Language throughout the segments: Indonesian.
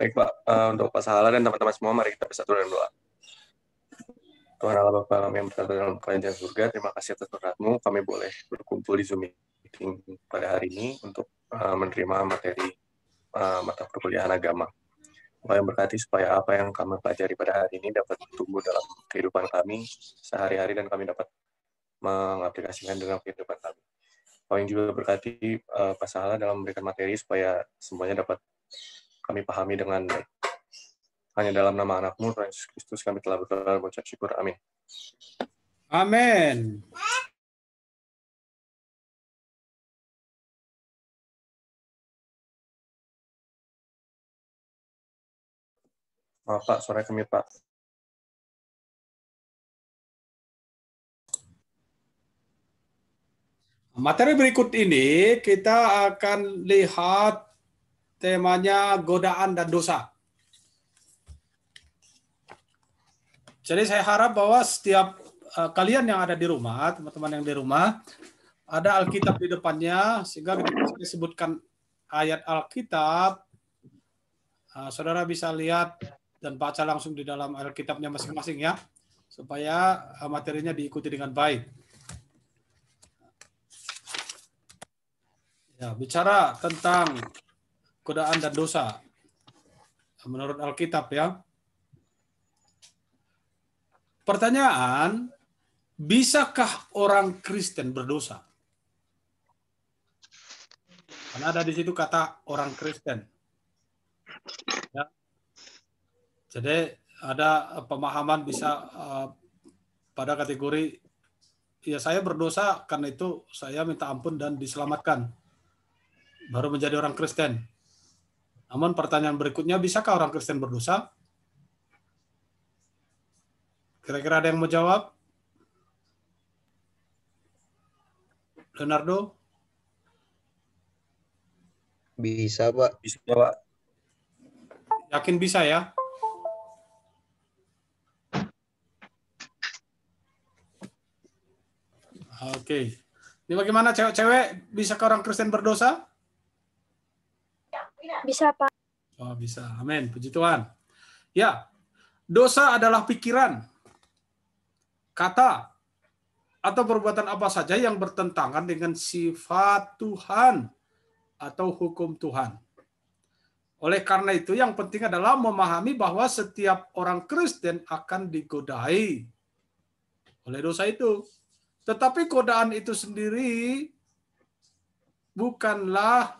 Baik Pak, untuk Pak Sahala dan teman-teman semua, mari kita bersatu dalam doa. Tuhan Allah Bapa kami yang berada dalam kerajaan surga, terima kasih atas berkat-Mu, kami boleh berkumpul di Zoom meeting pada hari ini untuk menerima materi mata perkuliahan agama. Tuhan yang berkati supaya apa yang kami pelajari pada hari ini dapat tumbuh dalam kehidupan kami sehari-hari dan kami dapat mengaplikasikan dalam kehidupan kami. Tuhan juga berkati Pak Sahala dalam memberikan materi supaya semuanya dapat kami pahami dengan baik. Hanya dalam nama anak-Mu, Tuhan Yesus Kristus, kami telah berdoa dan mengucap syukur. Amin. Amin. Maaf Pak, suara kami Pak. Materi berikut ini kita akan lihat temanya godaan dan dosa. Jadi saya harap bahwa setiap kalian yang ada di rumah, teman-teman yang di rumah, ada Alkitab di depannya, sehingga ketika saya sebutkan ayat Alkitab, saudara bisa lihat dan baca langsung di dalam Alkitabnya masing-masing ya, supaya materinya diikuti dengan baik. Ya, bicara tentang godaan dan dosa menurut Alkitab ya. Pertanyaan, bisakah orang Kristen berdosa? Karena ada di situ kata orang Kristen. Ya. Jadi ada pemahaman bisa pada kategori ya saya berdosa karena itu saya minta ampun dan diselamatkan. Baru menjadi orang Kristen. Namun pertanyaan berikutnya, bisakah orang Kristen berdosa? Kira-kira ada yang mau jawab? Leonardo? Bisa, Pak. Bisa Pak. Yakin bisa ya? Oke. Ini bagaimana cewek-cewek? Bisakah orang Kristen berdosa? Bisa, Pak. Oh, bisa. Amin. Puji Tuhan. Ya, dosa adalah pikiran, kata, atau perbuatan apa saja yang bertentangan dengan sifat Tuhan atau hukum Tuhan. Oleh karena itu, yang penting adalah memahami bahwa setiap orang Kristen akan digodai oleh dosa itu. Tetapi godaan itu sendiri bukanlah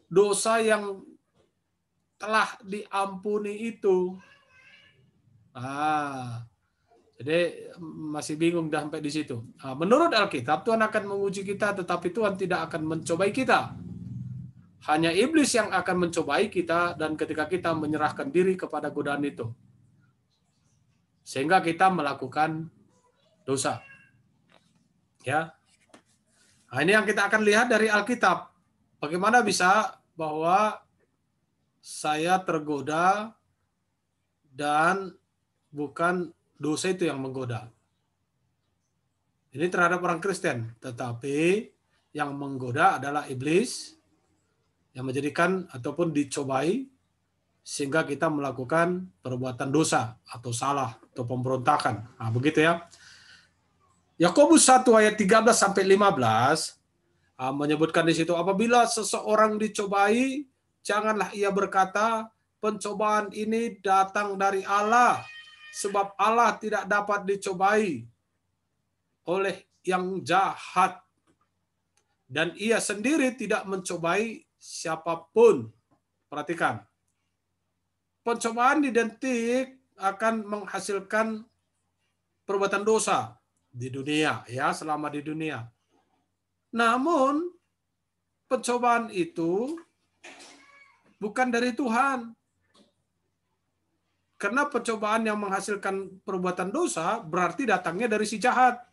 dosa yang telah diampuni itu. Jadi masih bingung dah sampai di situ. Menurut Alkitab, Tuhan akan menguji kita, tetapi Tuhan tidak akan mencobai kita. Hanya iblis yang akan mencobai kita, dan ketika kita menyerahkan diri kepada godaan itu, sehingga kita melakukan dosa. Ya. Nah, ini yang kita akan lihat dari Alkitab. Bagaimana bisa bahwa saya tergoda dan bukan dosa itu yang menggoda. Ini terhadap orang Kristen, tetapi yang menggoda adalah iblis yang menjadikan ataupun dicobai sehingga kita melakukan perbuatan dosa atau salah atau pemberontakan. Nah, begitu ya. Yakobus 1 ayat 13 sampai 15 menyebutkan di situ, apabila seseorang dicobai, janganlah ia berkata, pencobaan ini datang dari Allah, sebab Allah tidak dapat dicobai oleh yang jahat, dan ia sendiri tidak mencobai siapapun. Perhatikan, pencobaan identik akan menghasilkan perbuatan dosa di dunia, ya, selama di dunia. Namun pencobaan itu bukan dari Tuhan. Karena pencobaan yang menghasilkan perbuatan dosa berarti datangnya dari si jahat.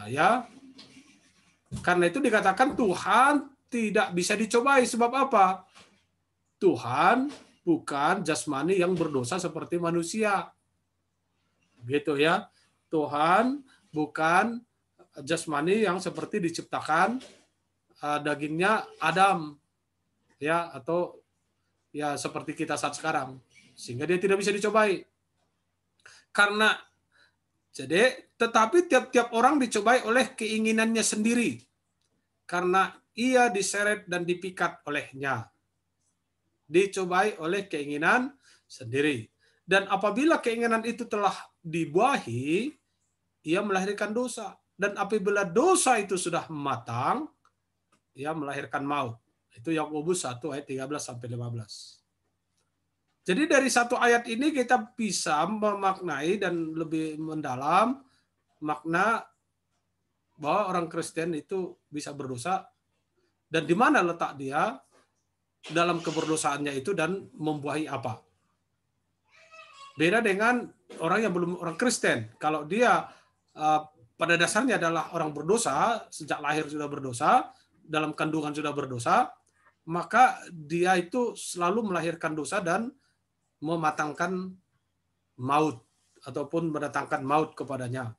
Ya. Karena itu dikatakan Tuhan tidak bisa dicobai. Sebab apa? Tuhan bukan jasmani yang berdosa seperti manusia. Gitu ya. Tuhan bukan jasmani yang seperti diciptakan dagingnya Adam. ya, atau ya seperti kita saat sekarang, sehingga dia tidak bisa dicobai. Karena tetapi tiap-tiap orang dicobai oleh keinginannya sendiri, karena ia diseret dan dipikat olehnya. Dicobai oleh keinginan sendiri. Dan apabila keinginan itu telah dibuahi, ia melahirkan dosa. Dan apabila dosa itu sudah matang, ia melahirkan maut. Itu Yakobus 1 ayat 13 sampai 15. Jadi dari satu ayat ini kita bisa memaknai dan lebih mendalam makna bahwa orang Kristen itu bisa berdosa dan di mana letak dia dalam keberdosaannya itu dan membuahi apa. Beda dengan orang yang belum orang Kristen. Kalau dia pada dasarnya adalah orang berdosa, sejak lahir sudah berdosa, dalam kandungan sudah berdosa, maka dia itu selalu melahirkan dosa dan mematangkan maut ataupun mendatangkan maut kepadanya.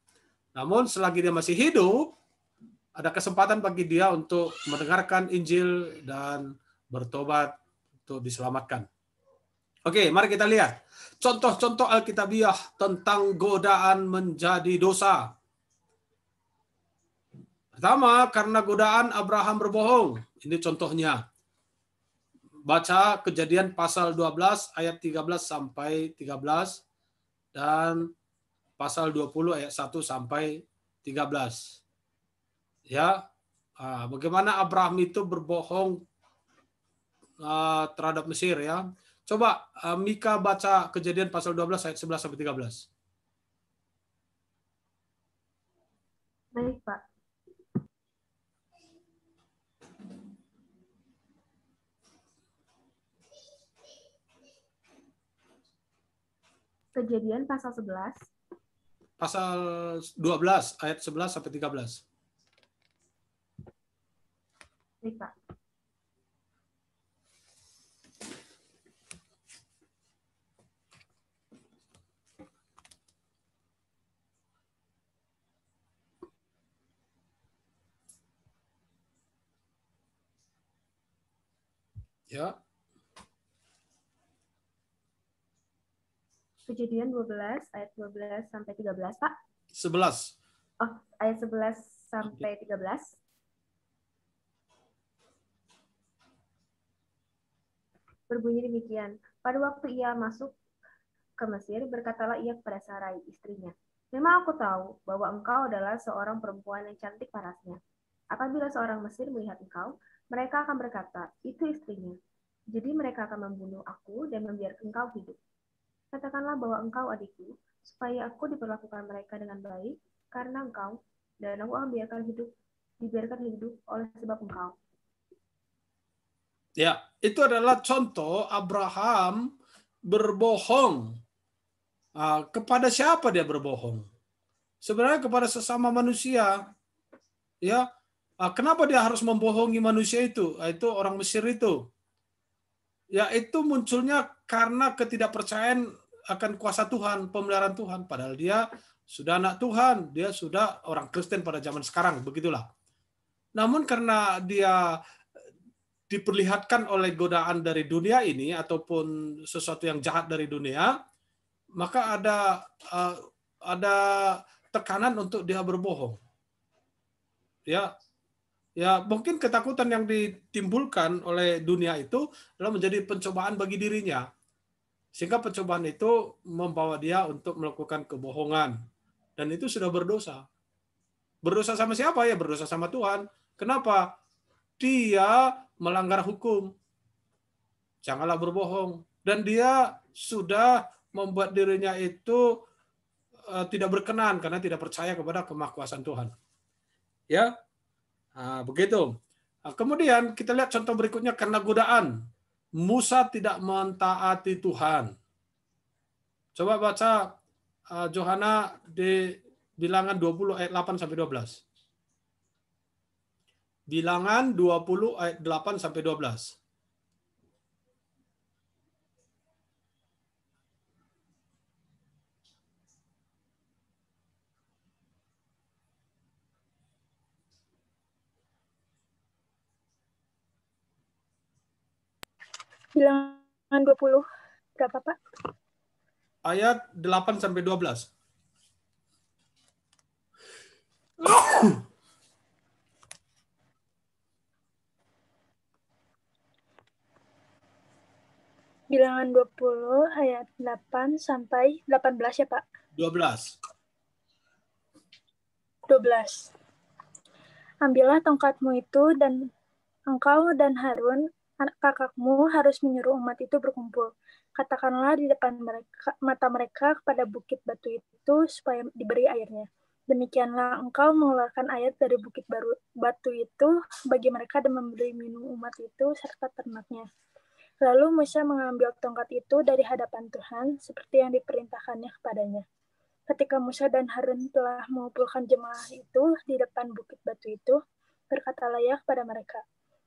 Namun selagi dia masih hidup, ada kesempatan bagi dia untuk mendengarkan Injil dan bertobat untuk diselamatkan. Oke, mari kita lihat contoh-contoh Alkitabiah tentang godaan menjadi dosa. Pertama, karena godaan Abraham berbohong. Ini contohnya. Baca Kejadian pasal 12 ayat 13 sampai 13 dan pasal 20 ayat 1 sampai 13. Ya, bagaimana Abraham itu berbohong terhadap Mesir ya. Coba Mika baca Kejadian pasal 12 ayat 11 sampai 13. Baik, Pak. Kejadian pasal 11. Pasal 12 ayat 11 sampai 13. Baik, Pak. Ya. Kejadian 12 ayat 12 sampai 13, Pak. 11. Oh, ayat 11 sampai 13. Berbunyi demikian. Pada waktu ia masuk ke Mesir, berkatalah ia kepada Sarai, istrinya, "Memang aku tahu bahwa engkau adalah seorang perempuan yang cantik parasnya. Apabila seorang Mesir melihat engkau, mereka akan berkata, itu istrinya. Jadi mereka akan membunuh aku dan membiarkan engkau hidup. Katakanlah bahwa engkau adikku, supaya aku diperlakukan mereka dengan baik, karena engkau, dan aku akan dibiarkan hidup oleh sebab engkau." Ya, itu adalah contoh Abraham berbohong. Kepada siapa dia berbohong? Sebenarnya kepada sesama manusia. Ya, kenapa dia harus membohongi manusia itu? Itu orang Mesir itu. Ya, itu munculnya karena ketidakpercayaan akan kuasa Tuhan, pemeliharaan Tuhan. Padahal dia sudah anak Tuhan, dia sudah orang Kristen pada zaman sekarang, begitulah. Namun karena dia diperlihatkan oleh godaan dari dunia ini ataupun sesuatu yang jahat dari dunia, maka ada tekanan untuk dia berbohong. Ya, mungkin ketakutan yang ditimbulkan oleh dunia itu adalah menjadi pencobaan bagi dirinya. Sehingga pencobaan itu membawa dia untuk melakukan kebohongan. Dan itu sudah berdosa. Berdosa sama siapa ya? Berdosa sama Tuhan. Kenapa? Dia melanggar hukum. Janganlah berbohong. Dan dia sudah membuat dirinya itu tidak berkenan karena tidak percaya kepada kemahkuasaan Tuhan. Ya, begitu. Kemudian kita lihat contoh berikutnya karena godaan. Musa tidak mentaati Tuhan. Coba baca Johana di Bilangan 20 ayat 8 sampai 12. Bilangan 20 ayat 8 sampai 12. Bilangan 20 berapa, Pak? Ayat 8 sampai 12. Bilangan 20 ayat 8 sampai 18 ya, Pak? 12. 12. Ambillah tongkatmu itu dan engkau dan Harun, kakakmu harus menyuruh umat itu berkumpul. Katakanlah di depan mata mereka kepada bukit batu itu supaya diberi airnya. Demikianlah engkau mengeluarkan air dari bukit batu itu bagi mereka dan memberi minum umat itu serta ternaknya. Lalu Musa mengambil tongkat itu dari hadapan Tuhan seperti yang diperintahkannya kepadanya. Ketika Musa dan Harun telah mengumpulkan jemaah itu di depan bukit batu itu, berkatalah Yahya kepada mereka,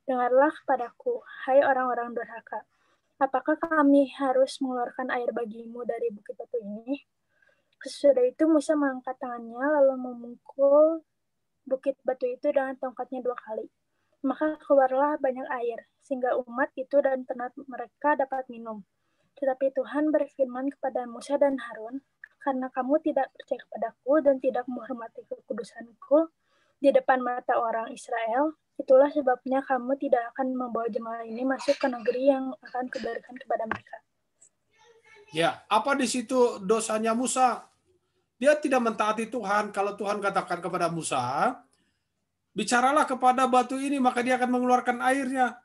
dengarlah kepadaku, hai orang-orang durhaka. Apakah kami harus mengeluarkan air bagimu dari bukit batu ini? Sesudah itu Musa mengangkat tangannya lalu memukul bukit batu itu dengan tongkatnya 2 kali. Maka keluarlah banyak air, sehingga umat itu dan ternak mereka dapat minum. Tetapi Tuhan berfirman kepada Musa dan Harun, karena kamu tidak percaya kepadaku dan tidak menghormati kekudusanku di depan mata orang Israel, itulah sebabnya kamu tidak akan membawa jemaah ini masuk ke negeri yang akan kuberikan kepada mereka. Ya, apa di situ dosanya Musa? Dia tidak mentaati Tuhan. Kalau Tuhan katakan kepada Musa, bicaralah kepada batu ini, maka dia akan mengeluarkan airnya.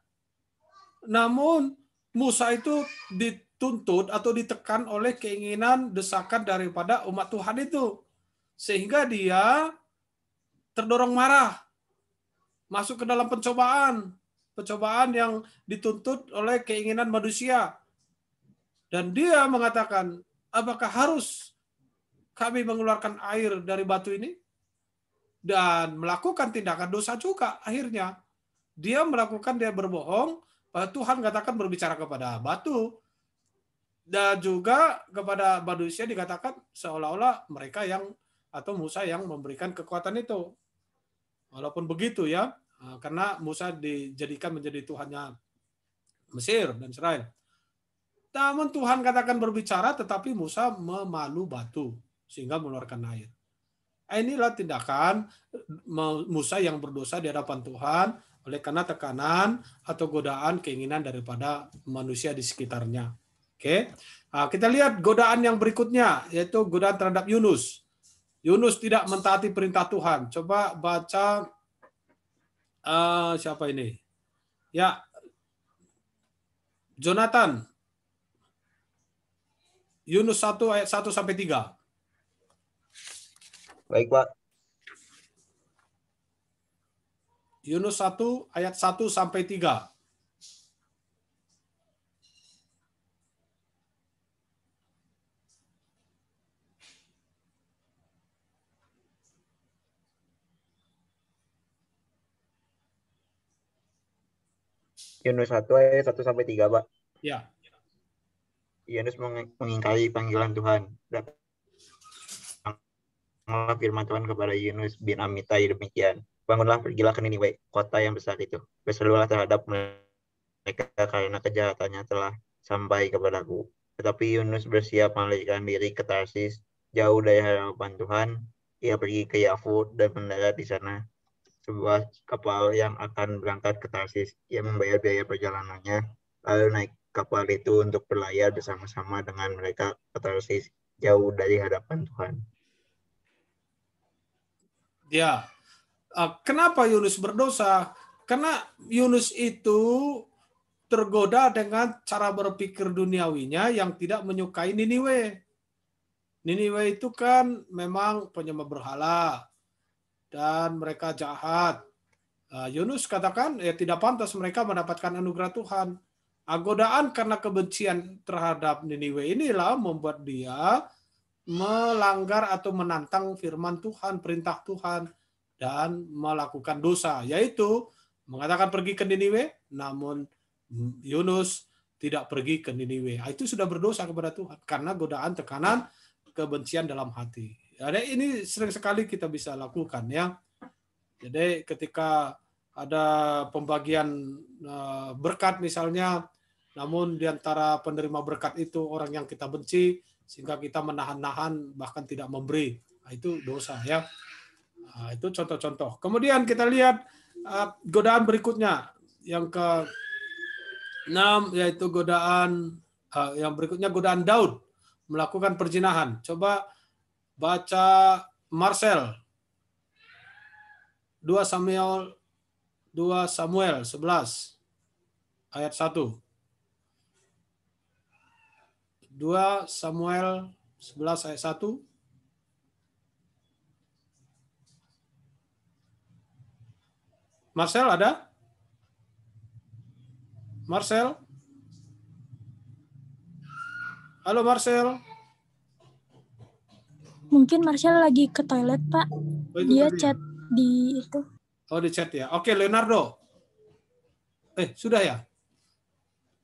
Namun, Musa itu dituntut atau ditekan oleh keinginan desakan daripada umat Tuhan itu. Sehingga dia terdorong marah. Masuk ke dalam pencobaan. Pencobaan yang dituntut oleh keinginan manusia. Dan dia mengatakan, apakah harus kami mengeluarkan air dari batu ini? Dan melakukan tindakan dosa juga akhirnya. Dia berbohong, Tuhan katakan berbicara kepada batu. Dan juga kepada manusia dikatakan seolah-olah mereka yang atau Musa yang memberikan kekuatan itu. Walaupun begitu ya, karena Musa dijadikan menjadi Tuhannya Mesir dan Israel. Namun Tuhan katakan berbicara, tetapi Musa memalu batu sehingga mengeluarkan air. Inilah tindakan Musa yang berdosa di hadapan Tuhan oleh karena tekanan atau godaan keinginan daripada manusia di sekitarnya. Oke, kita lihat godaan yang berikutnya, yaitu godaan terhadap Yunus. Yunus tidak mentaati perintah Tuhan. Coba baca siapa ini? Ya, Jonathan. Yunus 1 ayat 1 sampai 3. Baik, Pak. Yunus 1 ayat 1 sampai 3. Yunus 1 ayat 1 sampai 3, Pak. Ya. Yunus mengingkari panggilan Tuhan. Firman Tuhan kepada Yunus bin Amittai demikian. Bangunlah, pergilah ke Niniwe, kota yang besar itu. Berserulah terhadap mereka karena kejahatannya telah sampai kepadaku. Tetapi Yunus bersiap melarikan diri ke Tarsis, jauh dari hadapan Tuhan. Ia pergi ke Yafu dan mendarat di sana. Sebuah kapal yang akan berangkat ke Tarsis. Ia membayar biaya perjalanannya, lalu naik kapal itu untuk berlayar bersama-sama dengan mereka ke Tarsis, jauh dari hadapan Tuhan. Ya, kenapa Yunus berdosa? Karena Yunus itu tergoda dengan cara berpikir duniawinya yang tidak menyukai Niniwe. Niniwe itu kan memang penyembah berhala dan mereka jahat. Yunus katakan ya tidak pantas mereka mendapatkan anugerah Tuhan. Godaan karena kebencian terhadap Niniwe inilah membuat dia melanggar atau menantang firman Tuhan, perintah Tuhan, dan melakukan dosa, yaitu mengatakan pergi ke Niniwe, namun Yunus tidak pergi ke Niniwe. Itu sudah berdosa kepada Tuhan karena godaan, tekanan, kebencian dalam hati. Jadi ini sering sekali kita bisa lakukan ya. Jadi ketika ada pembagian berkat misalnya, namun di antara penerima berkat itu orang yang kita benci, sehingga kita menahan-nahan bahkan tidak memberi. Nah, itu dosa ya. Nah, itu contoh-contoh. Kemudian kita lihat godaan berikutnya yang ke-6, yaitu godaan yang berikutnya, godaan Daud melakukan perzinahan. Coba baca Marcel 2 Samuel 11 ayat 1. 2 Samuel 11 ayat 1. Marcel ada? Marcel? Halo Marcel. Mungkin Marshall lagi ke toilet, Pak. Oh, itu Dia tadi ya? chat di itu. Oh, di chat ya. Oke, Leonardo. Sudah ya?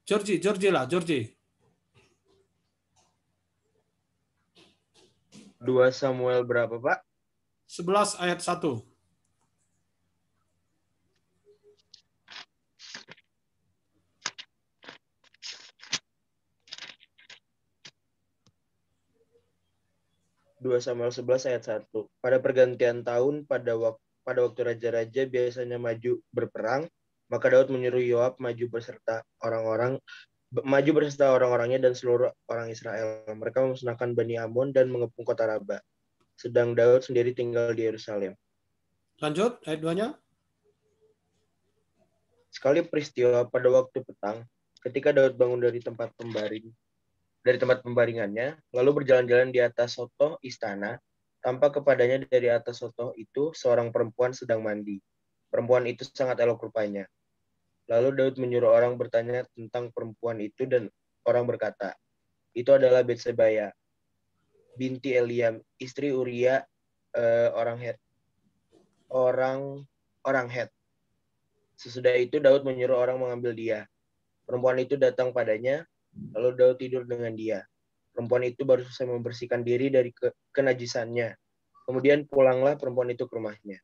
Georgie lah, Georgie. 2 Samuel berapa, Pak? 11 ayat 1. Dua Samuel 11 ayat 1. Pada pergantian tahun, pada waktu raja-raja biasanya maju berperang, maka Daud menyuruh Yoab maju beserta orang-orangnya dan seluruh orang Israel. Mereka memusnahkan Bani Amon dan mengepung kota Raba. Sedang Daud sendiri tinggal di Yerusalem. Lanjut, ayat 2-nya. Sekali peristiwa pada waktu petang, ketika Daud bangun dari tempat pembaringannya, lalu berjalan-jalan di atas sotoh istana, tampak kepadanya dari atas sotoh itu seorang perempuan sedang mandi. Perempuan itu sangat elok rupanya. Lalu Daud menyuruh orang bertanya tentang perempuan itu dan orang berkata, itu adalah Betsebaya, binti Eliam, istri Uria, orang Het. Sesudah itu Daud menyuruh orang mengambil dia. Perempuan itu datang padanya, lalu Daud tidur dengan dia. Perempuan itu baru selesai membersihkan diri dari kenajisannya. Kemudian pulanglah perempuan itu ke rumahnya.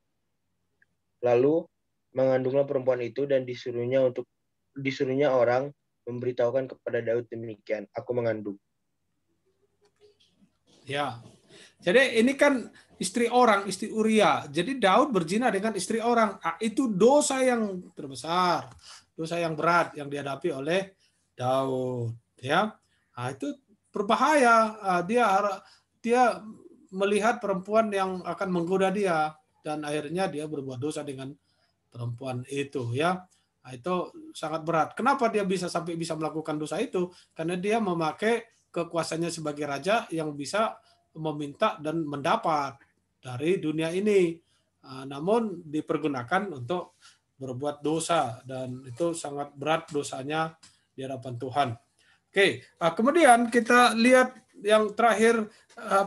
Lalu mengandunglah perempuan itu dan disuruhnya orang memberitahukan kepada Daud demikian, aku mengandung. Ya. Jadi ini kan istri Uria. Jadi Daud berzina dengan istri orang. Itu dosa yang terbesar, dosa yang berat yang dihadapi oleh Daud. Ya, itu berbahaya. Dia melihat perempuan yang akan menggoda dia dan akhirnya dia berbuat dosa dengan perempuan itu. Ya, itu sangat berat. Kenapa dia sampai bisa melakukan dosa itu? Karena dia memakai kekuasaannya sebagai raja yang bisa meminta dan mendapat dari dunia ini, namun dipergunakan untuk berbuat dosa dan itu sangat berat dosanya di hadapan Tuhan. Oke, kemudian kita lihat yang terakhir,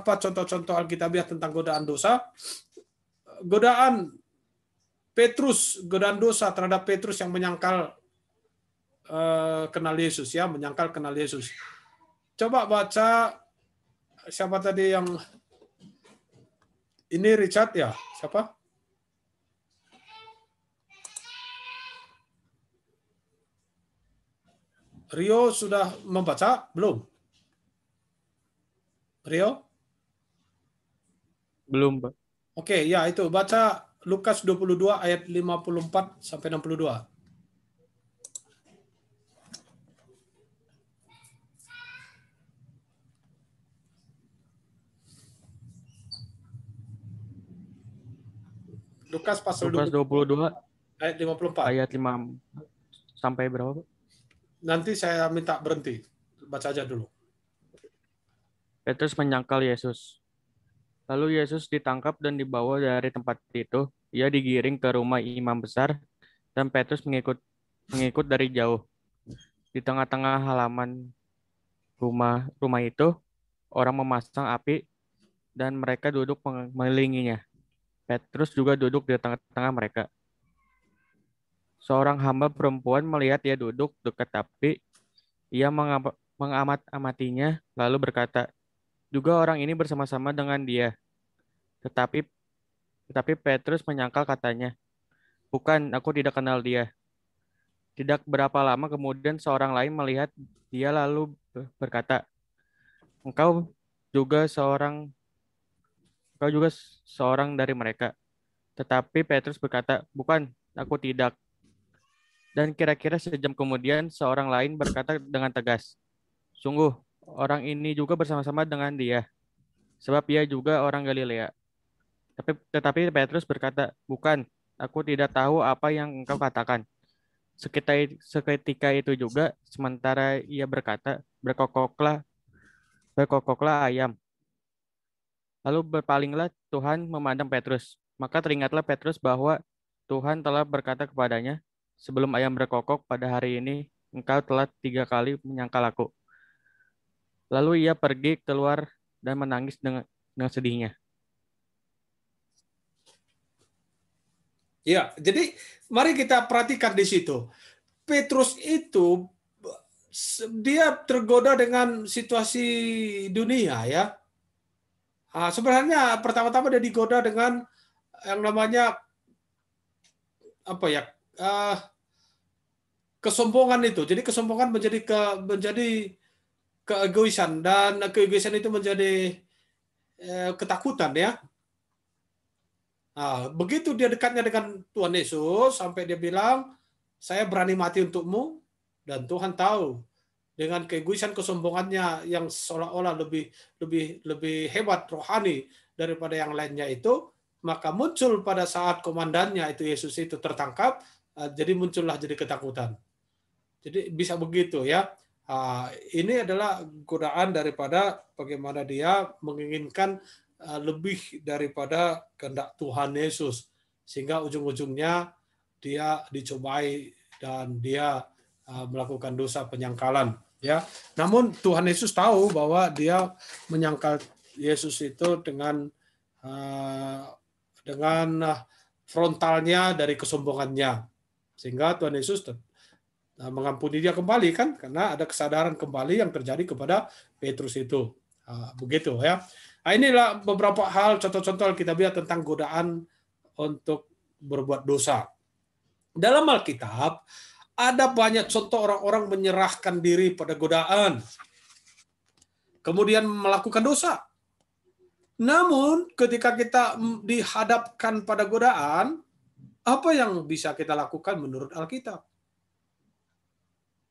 contoh-contoh Alkitabiah tentang godaan dosa. Godaan dosa terhadap Petrus yang menyangkal kenal Yesus, ya, menyangkal kenal Yesus. Coba baca, siapa tadi yang ini, Richard ya? Siapa? Rio sudah membaca? Belum? Rio? Belum, Pak. Oke, ya itu. Baca Lukas 22 ayat 54 sampai 62. Lukas pasal 22 ayat 54. ayat 5 sampai berapa, Pak? Nanti saya minta berhenti. Baca aja dulu. Petrus menyangkal Yesus. Lalu Yesus ditangkap dan dibawa dari tempat itu. Ia digiring ke rumah imam besar dan Petrus mengikut dari jauh. Di tengah-tengah halaman rumah itu, orang memasang api dan mereka duduk mengelilinginya. Petrus juga duduk di tengah-tengah mereka. Seorang hamba perempuan melihat dia duduk dekat api. Ia mengamat-amatinya lalu berkata, juga orang ini bersama-sama dengan dia. Tetapi Petrus menyangkal katanya, bukan, aku tidak kenal dia. Tidak berapa lama kemudian seorang lain melihat dia lalu berkata, "Engkau juga seorang engkau juga seorang dari mereka." Tetapi Petrus berkata, "Bukan, aku tidak." Dan kira-kira sejam kemudian seorang lain berkata dengan tegas, "Sungguh, orang ini juga bersama-sama dengan dia, sebab ia juga orang Galilea." Tetapi Petrus berkata, "Bukan, aku tidak tahu apa yang engkau katakan." Seketika itu juga, sementara ia berkata, berkokoklah ayam. Lalu berpalinglah Tuhan memandang Petrus. Maka teringatlah Petrus bahwa Tuhan telah berkata kepadanya, "Sebelum ayam berkokok pada hari ini, engkau telah 3 kali menyangkal aku." Lalu ia pergi keluar dan menangis dengan sedihnya. Ya, jadi mari kita perhatikan di situ. Petrus itu dia tergoda dengan situasi dunia ya. Sebenarnya pertama-tama dia digoda dengan yang namanya apa ya? Kesombongan itu. Jadi kesombongan menjadi keegoisan, dan keegoisan itu menjadi ketakutan ya. Begitu dia dekatnya dengan Tuhan Yesus sampai dia bilang, "Saya berani mati untukmu," dan Tuhan tahu dengan keegoisan kesombongannya yang seolah-olah lebih hebat rohani daripada yang lainnya itu, maka muncul pada saat komandannya itu Yesus itu tertangkap, jadi muncullah jadi ketakutan. Jadi bisa begitu ya. Ini adalah godaan daripada bagaimana dia menginginkan lebih daripada kehendak Tuhan Yesus, sehingga ujung-ujungnya dia dicobai dan dia melakukan dosa penyangkalan ya. Namun Tuhan Yesus tahu bahwa dia menyangkal Yesus itu dengan frontalnya dari kesombongannya, sehingga Tuhan Yesus mengampuni dia kembali kan, karena ada kesadaran kembali yang terjadi kepada Petrus itu. Begitu ya. Inilah beberapa hal contoh-contoh kita lihat tentang godaan untuk berbuat dosa. Dalam Alkitab ada banyak contoh orang-orang menyerahkan diri pada godaan, kemudian melakukan dosa. Namun ketika kita dihadapkan pada godaan, apa yang bisa kita lakukan menurut Alkitab?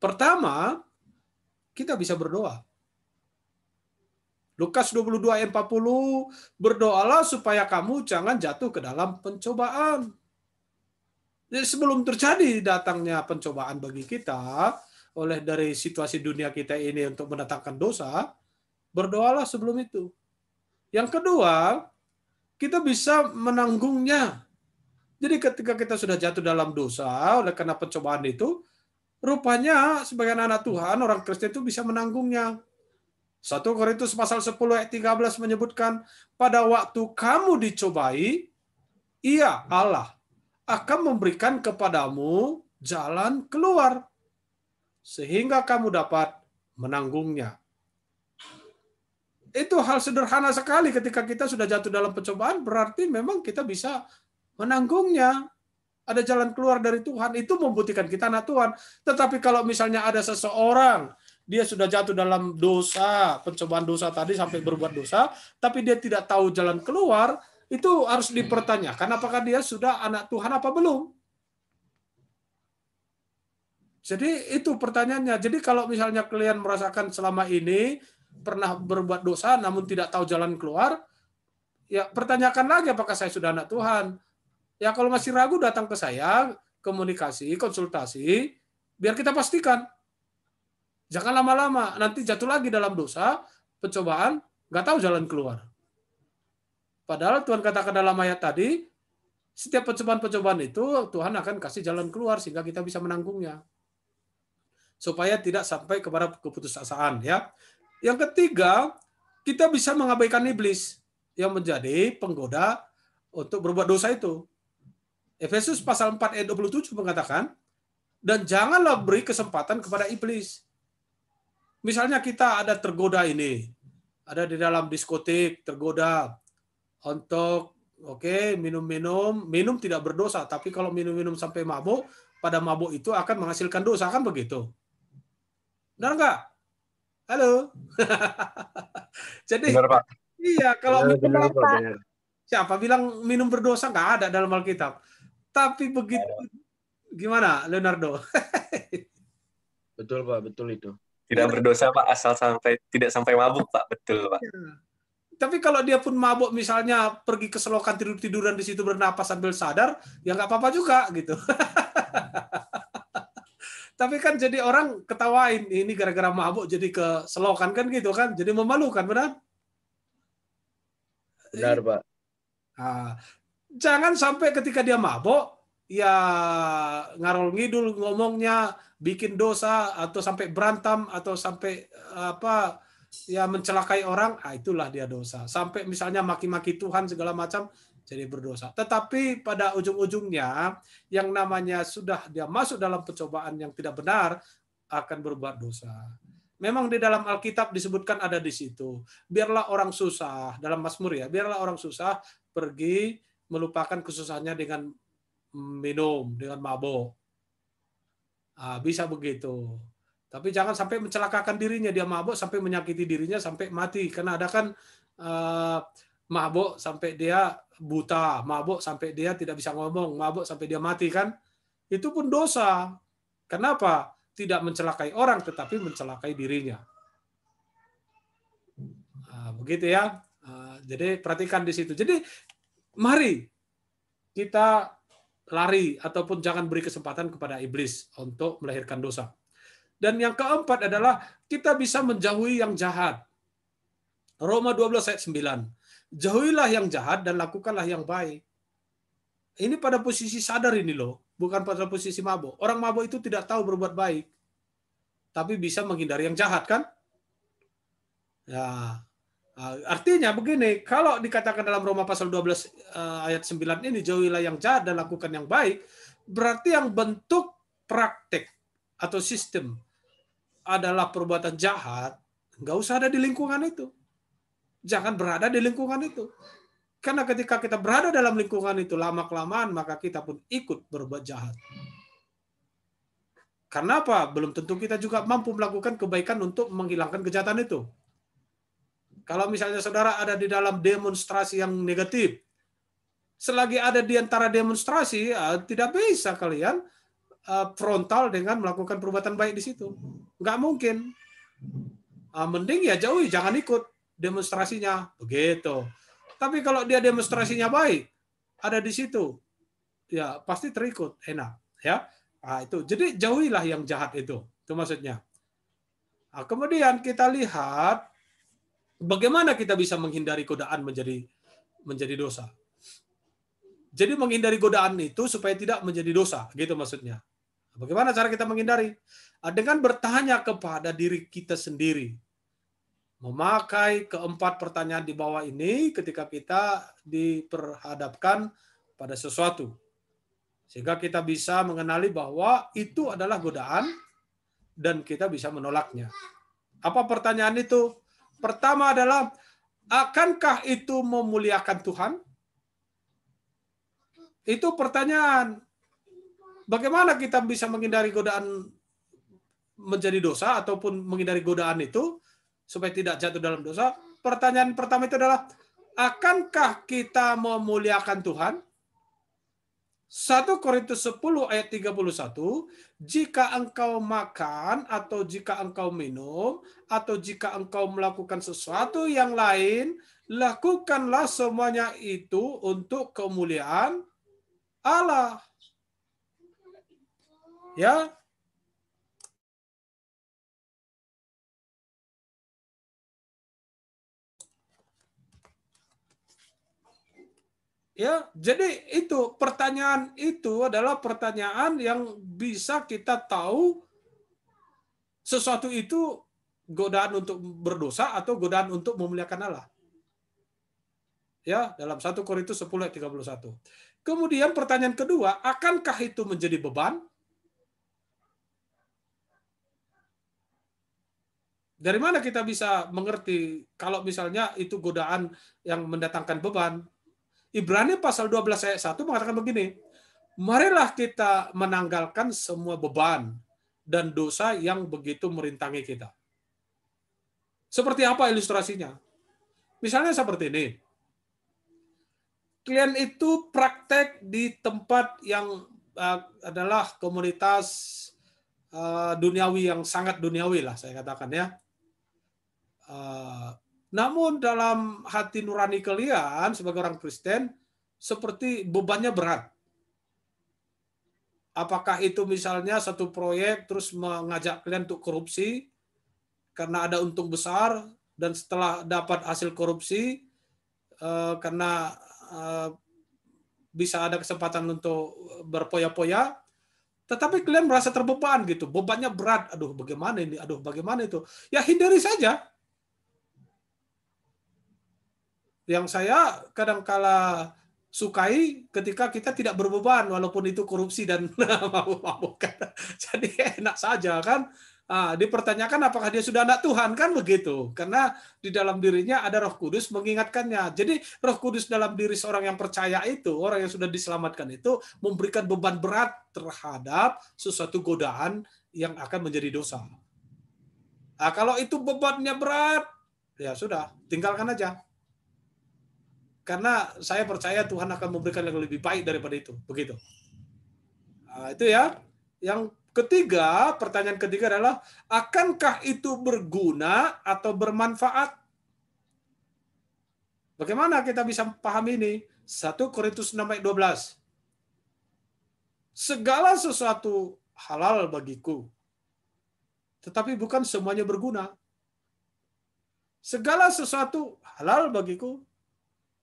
Pertama, kita bisa berdoa. Lukas 22 ayat 40, "Berdoalah supaya kamu jangan jatuh ke dalam pencobaan." Jadi sebelum terjadi datangnya pencobaan bagi kita, oleh dari situasi dunia kita ini untuk mendatangkan dosa, berdoalah sebelum itu. Yang kedua, kita bisa menanggungnya. Jadi ketika kita sudah jatuh dalam dosa oleh karena pencobaan itu, rupanya sebagai anak Tuhan, orang Kristen itu bisa menanggungnya. 1 Korintus pasal 10 ayat 13 menyebutkan, "Pada waktu kamu dicobai, Ia, Allah, akan memberikan kepadamu jalan keluar, sehingga kamu dapat menanggungnya." Itu hal sederhana sekali. Ketika kita sudah jatuh dalam pencobaan, berarti memang kita bisa menanggungnya. Ada jalan keluar dari Tuhan. Itu membuktikan kita anak Tuhan. Tetapi kalau misalnya ada seseorang, dia sudah jatuh dalam dosa, pencobaan dosa tadi sampai berbuat dosa, tapi dia tidak tahu jalan keluar, itu harus dipertanyakan apakah dia sudah anak Tuhan apa belum. Jadi itu pertanyaannya. Jadi kalau misalnya kalian merasakan selama ini pernah berbuat dosa namun tidak tahu jalan keluar, ya pertanyakan lagi apakah saya sudah anak Tuhan. Ya kalau masih ragu, datang ke saya, komunikasi, konsultasi, biar kita pastikan. Jangan lama-lama, nanti jatuh lagi dalam dosa, pencobaan, nggak tahu jalan keluar. Padahal Tuhan katakan dalam ayat tadi, setiap pencobaan-pencobaan itu Tuhan akan kasih jalan keluar sehingga kita bisa menanggungnya. Supaya tidak sampai kepada keputusasaan. Ya. Yang ketiga, kita bisa mengabaikan iblis yang menjadi penggoda untuk berbuat dosa itu. Efesus pasal 4 ayat 27 mengatakan, "Dan janganlah beri kesempatan kepada iblis." Misalnya kita ada tergoda ini, ada di dalam diskotik tergoda untuk minum tidak berdosa, tapi kalau minum sampai mabuk pada mabuk itu akan menghasilkan dosa, kan begitu? Benar nggak? Halo? Jadi, Benar, Pak. iya, kalau Benar, Pak. siapa bilang minum berdosa? Nggak ada dalam Alkitab. Tapi begitu, gimana Leonardo? Betul, Pak, betul itu. Tidak berdosa, Pak, asal tidak sampai mabuk, Pak. Betul, Pak. Tapi kalau dia pun mabuk, misalnya pergi ke selokan tidur-tiduran di situ bernapas sambil sadar, ya nggak apa-apa juga gitu. Tapi kan jadi orang ketawain, ini gara-gara mabuk jadi ke selokan kan gitu kan, jadi memalukan, benar? Benar, Pak. Nah, jangan sampai ketika dia mabuk, ya ngarol ngidul ngomongnya, bikin dosa, atau sampai berantem, atau sampai ya mencelakai orang, itulah dia dosa. Sampai misalnya maki-maki Tuhan segala macam, jadi berdosa. Tetapi pada ujung-ujungnya, yang namanya sudah dia masuk dalam pencobaan yang tidak benar, akan berbuat dosa. Memang di dalam Alkitab disebutkan ada di situ. Biarlah orang susah, dalam Mazmur ya, biarlah orang susah pergi melupakan kesusahannya dengan minum, dengan mabuk. Bisa begitu. Tapi jangan sampai mencelakakan dirinya, dia mabuk sampai menyakiti dirinya sampai mati. Karena ada kan mabuk sampai dia buta, mabuk sampai dia tidak bisa ngomong, mabuk sampai dia mati kan. Itu pun dosa. Kenapa? Tidak mencelakai orang, tetapi mencelakai dirinya. Begitu ya. Jadi perhatikan di situ. Jadi mari kita lari ataupun jangan beri kesempatan kepada iblis untuk melahirkan dosa. Dan yang keempat adalah kita bisa menjauhi yang jahat. Roma 12 ayat 9. Jauhilah yang jahat dan lakukanlah yang baik. Ini pada posisi sadar ini loh, bukan pada posisi mabuk. Orang mabuk itu tidak tahu berbuat baik, tapi bisa menghindari yang jahat kan? Ya, artinya begini, kalau dikatakan dalam Roma pasal 12 ayat 9 ini, jauhilah yang jahat dan lakukan yang baik, berarti yang bentuk praktek atau sistem adalah perbuatan jahat, nggak usah ada di lingkungan itu. Jangan berada di lingkungan itu. Karena ketika kita berada dalam lingkungan itu, lama-kelamaan maka kita pun ikut berbuat jahat. Karena apa? Belum tentu kita juga mampu melakukan kebaikan untuk menghilangkan kejahatan itu. Kalau misalnya saudara ada di dalam demonstrasi yang negatif, selagi ada di antara demonstrasi, tidak bisa kalian frontal dengan melakukan perbuatan baik di situ. Nggak mungkin. Mending ya jauhi, jangan ikut demonstrasinya. Begitu. Tapi kalau dia demonstrasinya baik, ada di situ, ya pasti terikut, enak. Ya, itu. Jadi jauhilah yang jahat itu. Itu maksudnya. Kemudian kita lihat bagaimana kita bisa menghindari godaan menjadi dosa. Jadi menghindari godaan itu supaya tidak menjadi dosa, gitu maksudnya. Bagaimana cara kita menghindari? Dengan bertanya kepada diri kita sendiri. Memakai keempat pertanyaan di bawah ini ketika kita diperhadapkan pada sesuatu. Sehingga kita bisa mengenali bahwa itu adalah godaan dan kita bisa menolaknya. Apa pertanyaan itu? Pertama adalah, akankah itu memuliakan Tuhan? Itu pertanyaan. Bagaimana kita bisa menghindari godaan menjadi dosa ataupun menghindari godaan itu supaya tidak jatuh dalam dosa? Pertanyaan pertama itu adalah, akankah kita memuliakan Tuhan? 1 Korintus 10 ayat 31, jika engkau makan atau jika engkau minum atau jika engkau melakukan sesuatu yang lain, lakukanlah semuanya itu untuk kemuliaan Allah. Ya. Ya, jadi itu pertanyaan itu adalah pertanyaan yang bisa kita tahu sesuatu itu godaan untuk berdosa atau godaan untuk memuliakan Allah. Ya, dalam 1 Korintus 10 ayat 31. Kemudian pertanyaan kedua, akankah itu menjadi beban? Dari mana kita bisa mengerti kalau misalnya itu godaan yang mendatangkan beban? Ibrani pasal 12 ayat 1 mengatakan begini, Marilah kita menanggalkan semua beban dan dosa yang begitu merintangi kita. Seperti apa ilustrasinya? Misalnya seperti ini. Klien itu praktek di tempat yang adalah komunitas duniawi yang sangat duniawi lah saya katakan ya. Namun dalam hati nurani kalian sebagai orang Kristen seperti bebannya berat. Apakah itu misalnya satu proyek terus mengajak kalian untuk korupsi karena ada untung besar dan setelah dapat hasil korupsi karena bisa ada kesempatan untuk berpoya-poya, tetapi kalian merasa terbeban gitu, bebannya berat. Aduh, bagaimana ini? Aduh, bagaimana itu? Ya hindari saja. Yang saya kadangkala sukai ketika kita tidak berbeban, walaupun itu korupsi dan mabuk-mabukan. Jadi enak saja kan. Dipertanyakan apakah dia sudah anak Tuhan, kan begitu. Karena di dalam dirinya ada Roh Kudus mengingatkannya. Jadi Roh Kudus dalam diri seorang yang percaya itu, orang yang sudah diselamatkan itu, memberikan beban berat terhadap sesuatu godaan yang akan menjadi dosa. Kalau itu bebannya berat, ya sudah, tinggalkan aja. Karena saya percaya Tuhan akan memberikan yang lebih baik daripada itu. Begitu. Itu ya. Yang ketiga, pertanyaan ketiga adalah, akankah itu berguna atau bermanfaat? Bagaimana kita bisa paham ini? 1 Korintus 6 ayat 12. Segala sesuatu halal bagiku, tetapi bukan semuanya berguna. Segala sesuatu halal bagiku,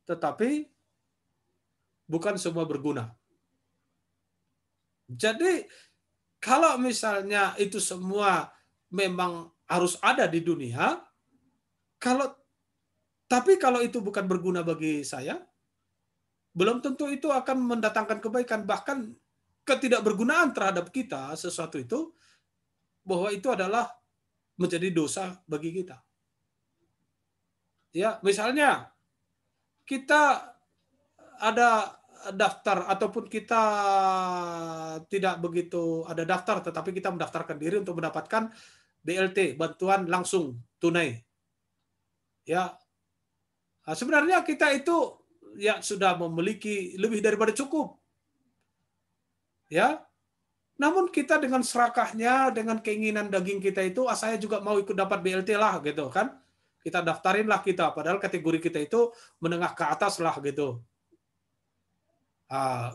tetapi bukan semua berguna. Jadi, kalau misalnya itu semua memang harus ada di dunia, tapi kalau itu bukan berguna bagi saya, belum tentu itu akan mendatangkan kebaikan. Bahkan ketidakbergunaan terhadap kita, sesuatu itu, bahwa itu adalah menjadi dosa bagi kita. Ya, misalnya, kita ada daftar ataupun kita tidak begitu ada daftar, tetapi kita mendaftarkan diri untuk mendapatkan BLT, bantuan langsung tunai. Ya, sebenarnya kita itu ya sudah memiliki lebih daripada cukup. Ya, namun kita dengan serakahnya, dengan keinginan daging kita itu, saya juga mau ikut dapat BLT lah, gitu kan? Kita daftarin lah kita, padahal kategori kita itu menengah ke atas lah gitu.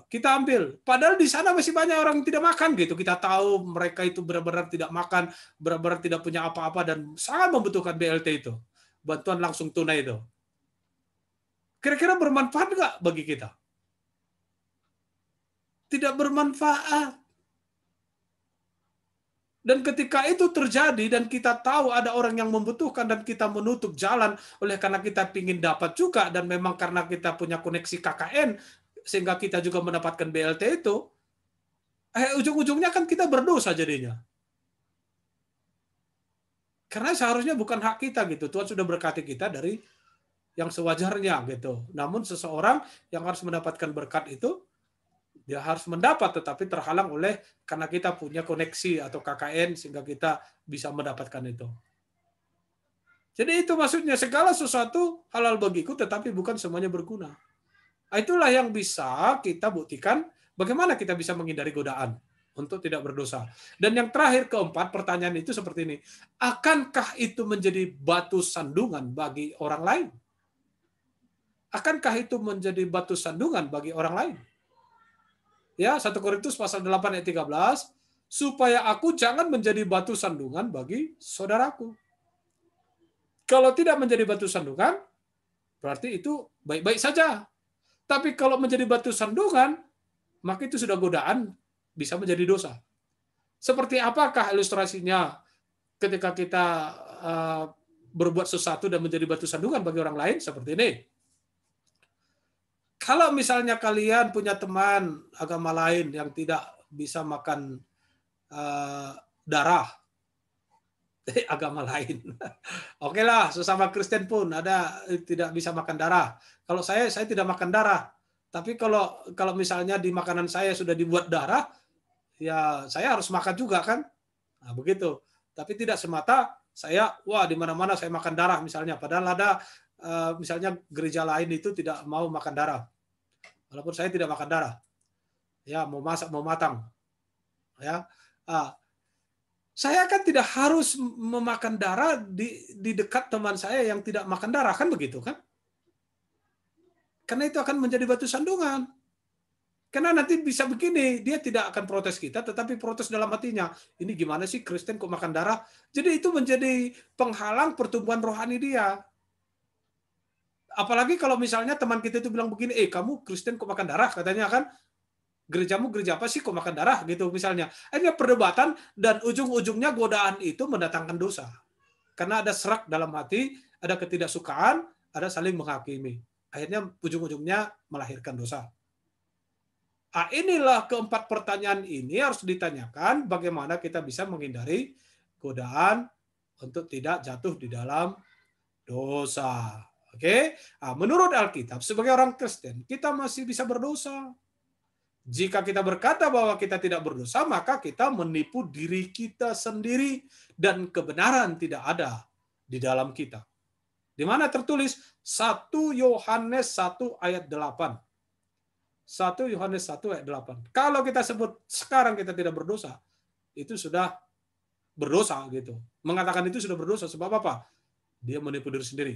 Kita ambil, padahal di sana masih banyak orang yang tidak makan gitu. Kita tahu mereka itu benar-benar tidak makan, benar-benar tidak punya apa-apa dan sangat membutuhkan BLT itu, bantuan langsung tunai itu. Kira-kira bermanfaat nggak bagi kita? Tidak bermanfaat. Dan ketika itu terjadi dan kita tahu ada orang yang membutuhkan dan kita menutup jalan oleh karena kita ingin dapat juga dan memang karena kita punya koneksi KKN sehingga kita juga mendapatkan BLT itu, ujung-ujungnya kan kita berdosa jadinya. Karena seharusnya bukan hak kita gitu. Tuhan sudah berkati kita dari yang sewajarnya gitu. Namun seseorang yang harus mendapatkan berkat itu, dia harus mendapat, tetapi terhalang oleh karena kita punya koneksi atau KKN sehingga kita bisa mendapatkan itu. Jadi itu maksudnya, segala sesuatu halal bagiku, tetapi bukan semuanya berguna. Itulah yang bisa kita buktikan bagaimana kita bisa menghindari godaan untuk tidak berdosa. Dan yang terakhir, keempat, pertanyaan itu seperti ini. Akankah itu menjadi batu sandungan bagi orang lain? Akankah itu menjadi batu sandungan bagi orang lain? Ya, 1 Korintus pasal 8 ayat 13, supaya aku jangan menjadi batu sandungan bagi saudaraku. Kalau tidak menjadi batu sandungan, berarti itu baik-baik saja. Tapi kalau menjadi batu sandungan, maka itu sudah godaan, bisa menjadi dosa. Seperti apakah ilustrasinya ketika kita berbuat sesuatu dan menjadi batu sandungan bagi orang lain? Seperti ini. Kalau misalnya kalian punya teman agama lain yang tidak bisa makan darah, agama lain. Oke lah, sesama Kristen pun ada tidak bisa makan darah. Kalau saya tidak makan darah. Tapi kalau misalnya di makanan saya sudah dibuat darah, ya saya harus makan juga kan? Nah, begitu. Tapi tidak semata saya, wah di mana-mana saya makan darah misalnya. Padahal ada misalnya gereja lain itu tidak mau makan darah. Walaupun saya tidak makan darah. Ya, mau masak, mau matang. Ya. Saya kan tidak harus memakan darah di dekat teman saya yang tidak makan darah, kan begitu kan? Karena itu akan menjadi batu sandungan. Karena nanti bisa begini, dia tidak akan protes kita, tetapi protes dalam hatinya. Ini gimana sih Kristen kok makan darah? Jadi itu menjadi penghalang pertumbuhan rohani dia. Apalagi kalau misalnya teman kita itu bilang begini, kamu Kristen kok makan darah? Katanya kan, gerejamu gereja apa sih kok makan darah? Gitu misalnya. Akhirnya perdebatan dan ujung-ujungnya godaan itu mendatangkan dosa. Karena ada serak dalam hati, ada ketidaksukaan, ada saling menghakimi. Akhirnya ujung-ujungnya melahirkan dosa. Inilah keempat pertanyaan ini harus ditanyakan bagaimana kita bisa menghindari godaan untuk tidak jatuh di dalam dosa. Oke? Menurut Alkitab, sebagai orang Kristen, kita masih bisa berdosa. Jika kita berkata bahwa kita tidak berdosa, maka kita menipu diri kita sendiri dan kebenaran tidak ada di dalam kita. Di mana tertulis 1 Yohanes 1 ayat 8. 1 Yohanes 1 ayat 8. Kalau kita sebut sekarang kita tidak berdosa, itu sudah berdosa gitu. Mengatakan itu sudah berdosa sebab apa? Dia menipu diri sendiri.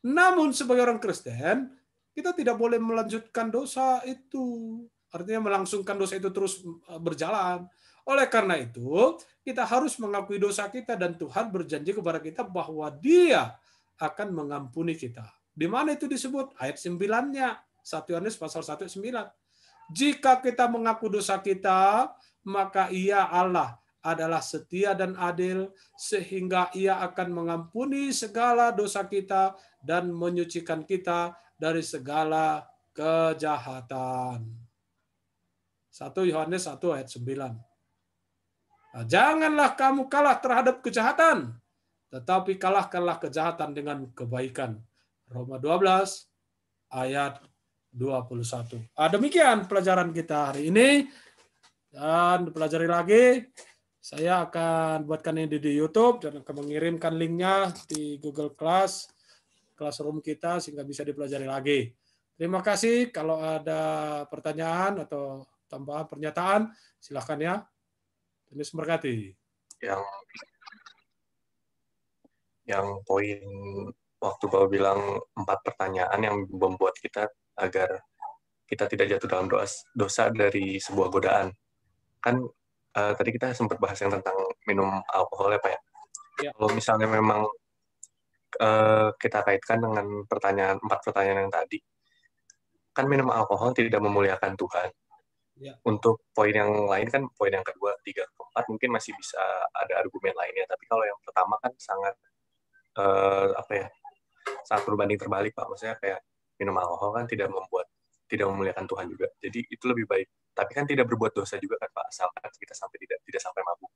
Namun sebagai orang Kristen, kita tidak boleh melanjutkan dosa itu. Artinya melangsungkan dosa itu terus berjalan. Oleh karena itu, kita harus mengakui dosa kita dan Tuhan berjanji kepada kita bahwa Dia akan mengampuni kita. Di mana itu disebut? Ayat 9-nya. 1 Yohanes pasal 1 ayat 9. Jika kita mengaku dosa kita, maka Ia Allah adalah setia dan adil sehingga Ia akan mengampuni segala dosa kita dan menyucikan kita dari segala kejahatan. 1 Yohanes 1 ayat 9. Janganlah kamu kalah terhadap kejahatan, tetapi kalahkanlah kejahatan dengan kebaikan. Roma 12 ayat 21. Demikian pelajaran kita hari ini. Dan dipelajari lagi. Saya akan buatkan ini di YouTube dan akan mengirimkan linknya di Google Classroom kita sehingga bisa dipelajari lagi. Terima kasih. Kalau ada pertanyaan atau tambahan pernyataan, silakan ya. Tuhan memberkati. Yang poin waktu Bapak bilang 4 pertanyaan yang membuat kita agar kita tidak jatuh dalam dosa dari sebuah godaan. Kan tadi kita sempat bahas yang tentang minum alkohol ya Pak ya. Kalau misalnya memang kita kaitkan dengan 4 pertanyaan yang tadi, kan minum alkohol tidak memuliakan Tuhan. Untuk poin yang lain kan, poin yang kedua, 3, 4 mungkin masih bisa ada argumen lainnya. Tapi kalau yang pertama kan sangat sangat berbanding terbalik Pak. Maksudnya kayak minum alkohol kan tidak memuliakan Tuhan juga. Jadi itu lebih baik. Tapi kan tidak berbuat dosa juga kan Pak, asalkan kita sampai tidak sampai mabuk.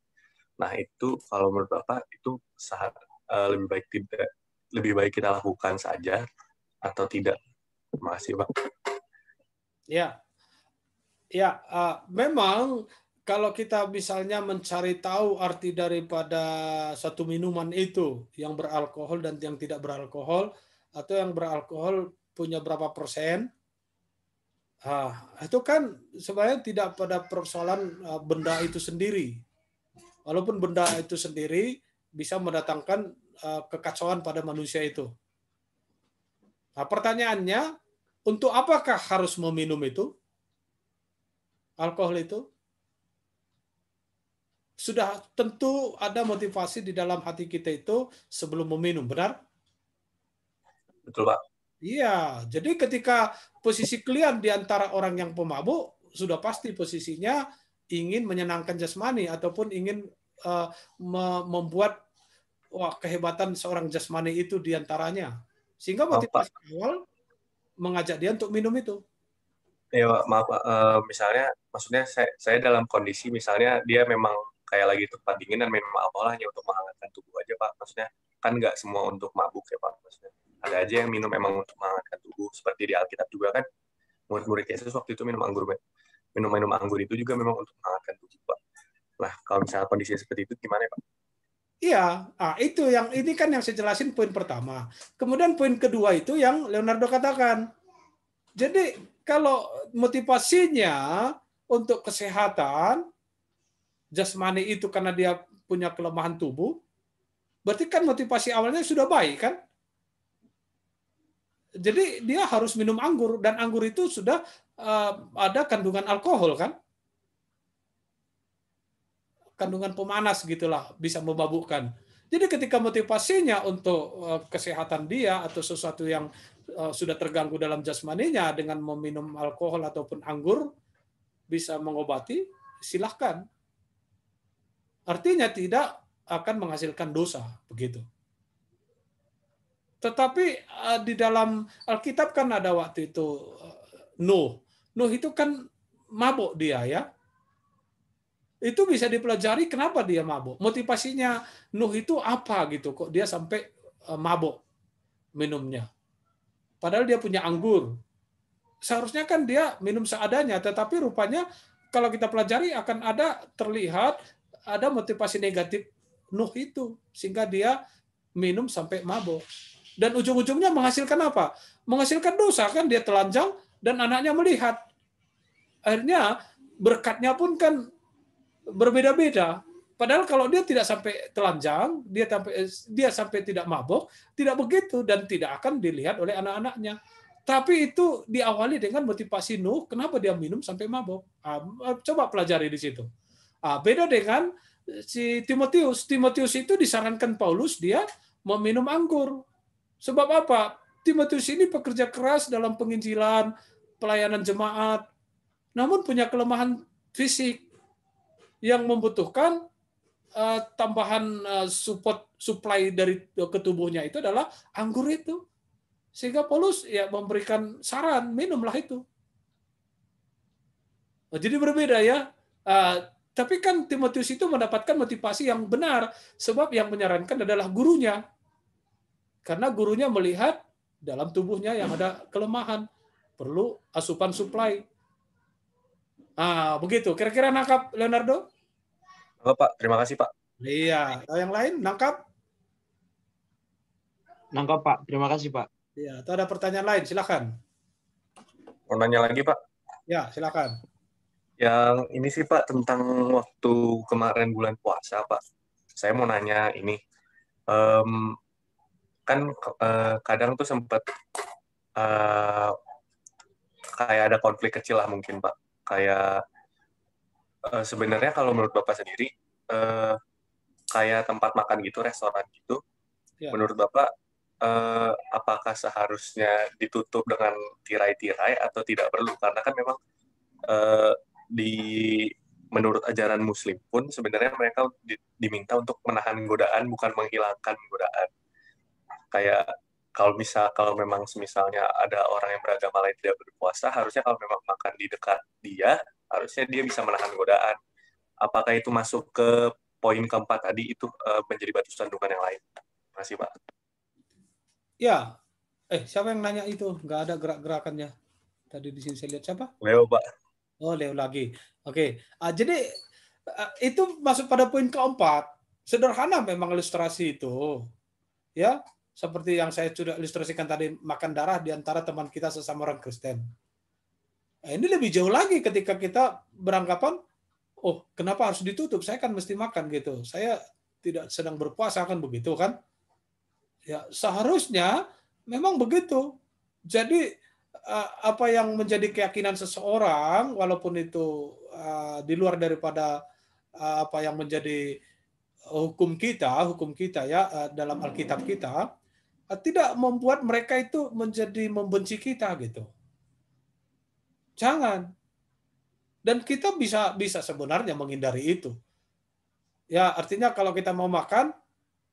Nah itu kalau menurut Bapak itu lebih baik kita lakukan saja atau tidak? Terima kasih Pak. Memang kalau kita misalnya mencari tahu arti daripada satu minuman itu yang beralkohol dan yang tidak beralkohol, atau yang beralkohol punya berapa persen, itu kan sebenarnya tidak pada persoalan benda itu sendiri. Walaupun benda itu sendiri bisa mendatangkan kekacauan pada manusia itu. Nah, pertanyaannya, untuk apakah harus meminum itu? Alkohol itu? Sudah tentu ada motivasi di dalam hati kita itu sebelum meminum, benar? Betul Pak. Iya, jadi ketika posisi kalian di antara orang yang pemabuk, sudah pasti posisinya ingin menyenangkan jasmani ataupun ingin membuat kehebatan seorang jasmani itu di antaranya. Sehingga motivasi awal mengajak dia untuk minum itu. Ya maaf Pak, misalnya, maksudnya saya dalam kondisi misalnya dia memang kayak lagi tempat dingin dan minum alkohol hanya untuk menghangatkan tubuh aja Pak. Maksudnya kan nggak semua untuk mabuk ya Pak. Maksudnya ada aja yang minum memang untuk menghangatkan tubuh, seperti di Alkitab juga kan murid-murid Yesus waktu itu minum anggur itu juga memang untuk menghangatkan tubuh, Pak. Nah, kalau misalnya kondisi seperti itu gimana, Pak? Iya, itu yang ini kan yang saya jelasin poin pertama. Kemudian poin kedua itu yang Leonardo katakan. Jadi kalau motivasinya untuk kesehatan jasmani itu karena dia punya kelemahan tubuh, berarti kan motivasi awalnya sudah baik kan? Jadi dia harus minum anggur dan anggur itu sudah ada kandungan alkohol kan? Kandungan pemanas gitulah, bisa memabukkan. Jadi ketika motivasinya untuk kesehatan dia atau sesuatu yang sudah terganggu dalam jasmaninya dengan meminum alkohol ataupun anggur bisa mengobati, silahkan. Artinya tidak akan menghasilkan dosa, begitu. Tetapi di dalam Alkitab kan ada waktu itu Nuh. Nuh itu kan mabuk dia ya. Itu bisa dipelajari kenapa dia mabuk. Motivasinya Nuh itu apa gitu kok dia sampai mabuk minumnya. Padahal dia punya anggur. Seharusnya kan dia minum seadanya, tetapi rupanya kalau kita pelajari akan ada terlihat ada motivasi negatif Nuh itu sehingga dia minum sampai mabuk. Dan ujung-ujungnya menghasilkan apa? Menghasilkan dosa kan, dia telanjang dan anaknya melihat. Akhirnya berkatnya pun kan berbeda-beda. Padahal kalau dia tidak sampai telanjang, dia sampai tidak mabuk, tidak begitu dan tidak akan dilihat oleh anak-anaknya. Tapi itu diawali dengan motivasi Nuh, kenapa dia minum sampai mabuk? Coba pelajari di situ. Beda dengan si Timotius. Timotius itu disarankan Paulus dia meminum anggur. Sebab apa? Timotius ini pekerja keras dalam penginjilan, pelayanan jemaat, namun punya kelemahan fisik yang membutuhkan tambahan supply dari ketubuhnya itu adalah anggur itu. Sehingga Paulus ya memberikan saran, minumlah itu. Jadi berbeda ya. Tapi kan Timotius itu mendapatkan motivasi yang benar, sebab yang menyarankan adalah gurunya. Karena gurunya melihat dalam tubuhnya yang ada kelemahan, perlu asupan supply. Begitu. Kira-kira nangkap, Leonardo? Oh, Pak, terima kasih, Pak. Iya. Yang lain nangkap? Nangkap, Pak. Terima kasih, Pak. Iya. Atau ada pertanyaan lain? Silakan. Mau nanya lagi, Pak? Ya, silakan. Yang ini sih, Pak, tentang waktu kemarin bulan puasa, Pak. Saya mau nanya ini. Kan kadang tuh sempat kayak ada konflik kecil lah mungkin, Pak. Kayak sebenarnya kalau menurut Bapak sendiri, kayak tempat makan gitu, restoran gitu, ya. Menurut Bapak, apakah seharusnya ditutup dengan tirai-tirai atau tidak perlu? Karena kan memang menurut ajaran Muslim pun sebenarnya mereka diminta untuk menahan godaan, bukan menghilangkan godaan. Kayak kalau memang misalnya ada orang yang beragama lain tidak berpuasa, harusnya kalau memang makan di dekat dia, harusnya dia bisa menahan godaan. Apakah itu masuk ke poin keempat tadi, itu menjadi batu sandungan yang lain? Terima kasih, Pak. Ya, siapa yang nanya itu? Nggak ada gerak-gerakannya. Tadi di sini saya lihat siapa? Leo, Pak. Oh, Leo lagi. Oke. Jadi itu masuk pada poin keempat. Sederhana memang ilustrasi itu. Ya, seperti yang saya sudah ilustrasikan tadi, makan darah di antara teman kita sesama orang Kristen. Ini lebih jauh lagi ketika kita beranggapan, oh, kenapa harus ditutup? Saya kan mesti makan gitu. Saya tidak sedang berpuasa kan begitu kan? Ya, seharusnya memang begitu. Jadi apa yang menjadi keyakinan seseorang, walaupun itu di luar daripada apa yang menjadi hukum kita ya dalam Alkitab kita, tidak membuat mereka itu menjadi membenci kita gitu. Jangan. Dan kita bisa sebenarnya menghindari itu. Ya, artinya kalau kita mau makan,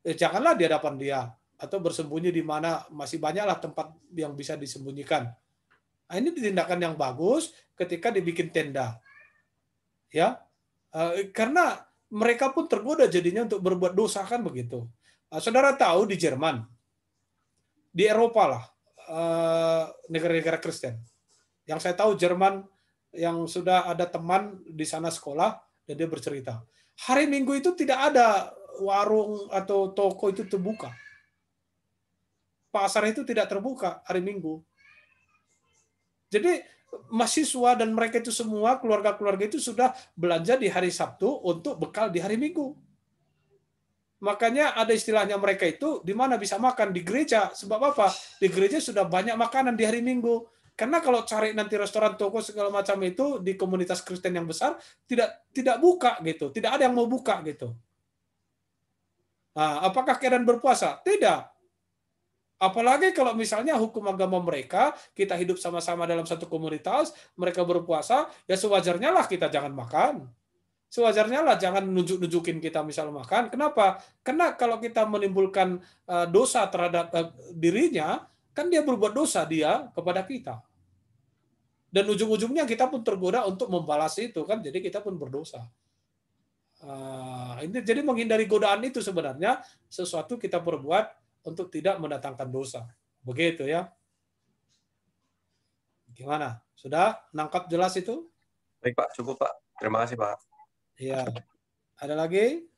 janganlah di hadapan dia atau bersembunyi di mana, masih banyaklah tempat yang bisa disembunyikan. Nah, ini tindakan yang bagus ketika dibikin tenda. Ya. Karena mereka pun tergoda jadinya untuk berbuat dosa kan begitu. Saudara tahu di Jerman, di Eropa lah, negara-negara Kristen, Yang saya tahu Jerman, yang sudah ada teman di sana sekolah, dan dia bercerita. Hari Minggu itu tidak ada warung atau toko itu terbuka. Pasar itu tidak terbuka hari Minggu. Jadi mahasiswa dan mereka itu semua, keluarga-keluarga itu sudah belanja di hari Sabtu untuk bekal di hari Minggu. Makanya ada istilahnya mereka itu di mana bisa makan di gereja. Sebab apa? Di gereja sudah banyak makanan di hari Minggu. Karena kalau cari nanti restoran, toko segala macam itu di komunitas Kristen yang besar tidak buka gitu, tidak ada yang mau buka gitu. Nah, apakah keadaan berpuasa? Tidak. Apalagi kalau misalnya hukum agama mereka, kita hidup sama-sama dalam satu komunitas, mereka berpuasa, ya sewajarnya lah kita jangan makan. Sewajarnya lah jangan nunjuk-nunjukin kita misal makan. Kenapa? Karena kalau kita menimbulkan dosa terhadap dirinya, kan dia berbuat dosa dia kepada kita. Dan ujung-ujungnya kita pun tergoda untuk membalas itu kan, jadi kita pun berdosa. Ini jadi menghindari godaan itu sebenarnya sesuatu kita perbuat untuk tidak mendatangkan dosa. Begitu ya. Gimana? Sudah nangkap jelas itu? Baik Pak, cukup Pak. Terima kasih Pak. Iya. Ada lagi?